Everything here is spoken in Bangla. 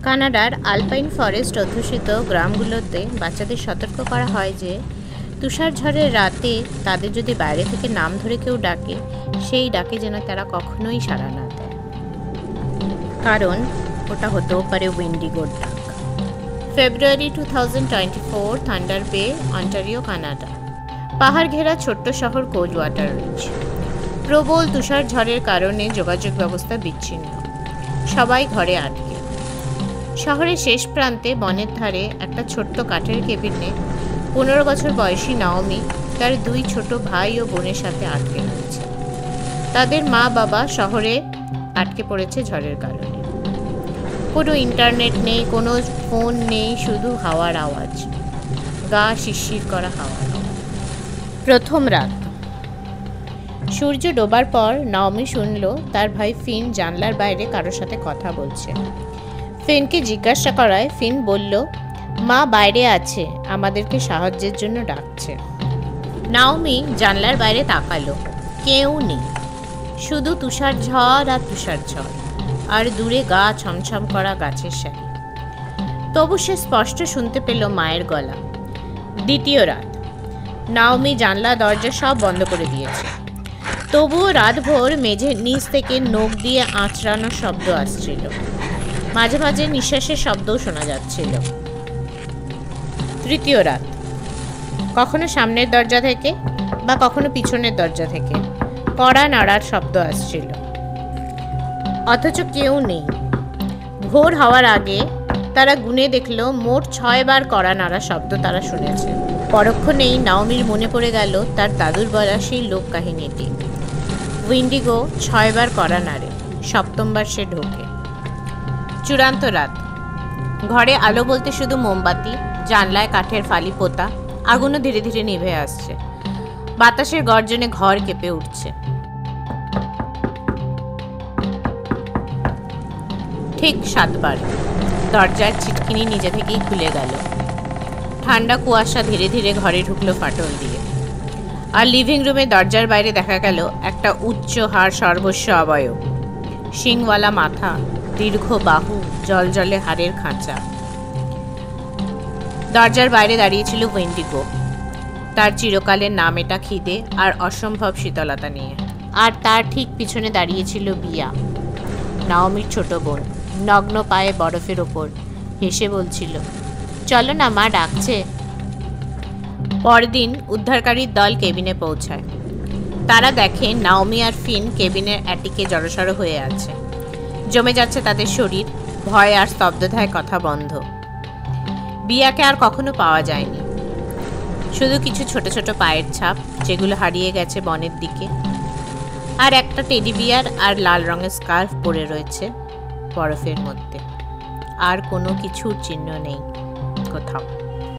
কানাডার আলপাইন ফরেস্ট অধ্যুষিত গ্রামগুলোতে বাচ্চাদের সতর্ক করা হয় যে তুষার ঝড়ের রাতে তাদের যদি বাইরে থেকে নাম ধরে কেউ ডাকে, সেই ডাকে যেন তারা কখনোই সাড়া না দেয়, কারণ ওটা হতেও পারে উইন্ডিগোর ডাক। ফেব্রুয়ারি 2024, থান্ডার বে, অন্টারিও, কানাডা। পাহাড় ঘেরা ছোট্ট শহর কোজওয়াটার রিজ। প্রবল তুষার ঝড়ের কারণে যোগাযোগ ব্যবস্থা বিচ্ছিন্ন, সবাই ঘরে আটকে। শহরের শেষ প্রান্তে বনের ধারে একটা ছোট্ট কাঠের কেবিনে 15 বছর বয়সী নাওমি তার 2 ছোট ভাই ও বোনের সাথে আটকে রয়েছে। তাদের মা বাবা শহরে আটকে পড়েছে ঝড়ের কারণে। কোনো ইন্টারনেট নেই, কোনো ফোন নেই, শুধু হাওয়ার আওয়াজ, গা শিরশির করা হাওয়ার আওয়াজ। প্রথম রাত। সূর্য ডোবার পর নাওমি শুনল তার ভাই ফিন জানলার বাইরে কারোর সাথে কথা বলছে। ফিনকে জিজ্ঞাসা করায় ফিন বলল, মা বাইরে আছে, আমাদেরকে সাহায্যের জন্য ডাকছে। নাওমি জানলার বাইরে তাকালো, কেউ নেই, শুধু তুষার ঝড় আর তুষার ঝড়, আর দূরে গা ছমছম করা গাছের সারি। তবু সে স্পষ্ট শুনতে পেল মায়ের গলা। দ্বিতীয় রাত। নাওমি জানলা দরজা সব বন্ধ করে দিয়েছে, তবুও রাতভর মেঝের নিচ থেকে নখ দিয়ে আঁচড়ানোর শব্দ আসছিল, মাঝে মাঝে নিঃশ্বাসের শব্দও শোনা যাচ্ছিল। তৃতীয় রাত। কখনো সামনের দরজা থেকে বা কখনো পিছনের দরজা থেকে কড়া নাড়ার শব্দ আসছিল, অথচ কেউ নেই। ভোর হওয়ার আগে তারা গুনে দেখল মোট 6 বার কড়া নাড়ার শব্দ তারা শুনেছে। পরক্ষণেই নাওমির মনে পড়ে গেল তার দাদুর বলা সেই লোক কাহিনীটি। উইন্ডিগো 6 বার কড়া নাড়ে, 7ম বার সে ঢোকে। চূড়ান্ত রাত। ঘরে আলো বলতে শুধু মোমবাতি, জানলায় কাঠের ফালি পোতা, আগুনও ধীরে ধীরে নিভে আসছে। বাতাসের গর্জনে ঘর কেঁপে উঠছে। ঠিক 7 বার দরজার ছিটকিনি নিজে থেকেই খুলে গেল। ঠান্ডা কুয়াশা ধীরে ধীরে ঘরে ঢুকলো ফাটল দিয়ে। আর লিভিং রুমে দরজার বাইরে দেখা গেল একটা উচ্চ হাড় সর্বস্ব অবয়ব, শিংওয়ালা মাথা, দীর্ঘ বাহু, জলজলে হাড়ের খাঁচা। দরজার বাইরে দাঁড়িয়েছিল উইন্ডিগো, তার চিরকালের নাম এটা খিদে আর অসম্ভব শীতলতা নিয়ে। আর তার ঠিক পিছনে দাঁড়িয়েছিল বিয়া, নাওমির ছোট বোন, নগ্ন পায়ে বরফের ওপর হেসে বলছিল, চলো না, মা ডাকছে। পরদিন উদ্ধারকারীর দল কেবিনে পৌঁছায়। তারা দেখে নাওমি আর ফিন কেবিনের অ্যাটিকে জড়সড় হয়ে আছে। জমে যাচ্ছে তাদের শরীর, ভয় আর স্তব্ধতায় কথা বন্ধ। বিয়াকে আর কখনো পাওয়া যায়নি, শুধু কিছু ছোট ছোট পায়ের ছাপ যেগুলো হারিয়ে গেছে বনের দিকে, আর একটা টেডি বিয়ার আর লাল রঙের স্কার্ফ পরে রয়েছে বরফের মধ্যে। আর কোনো কিছুর চিহ্ন নেই কোথাও।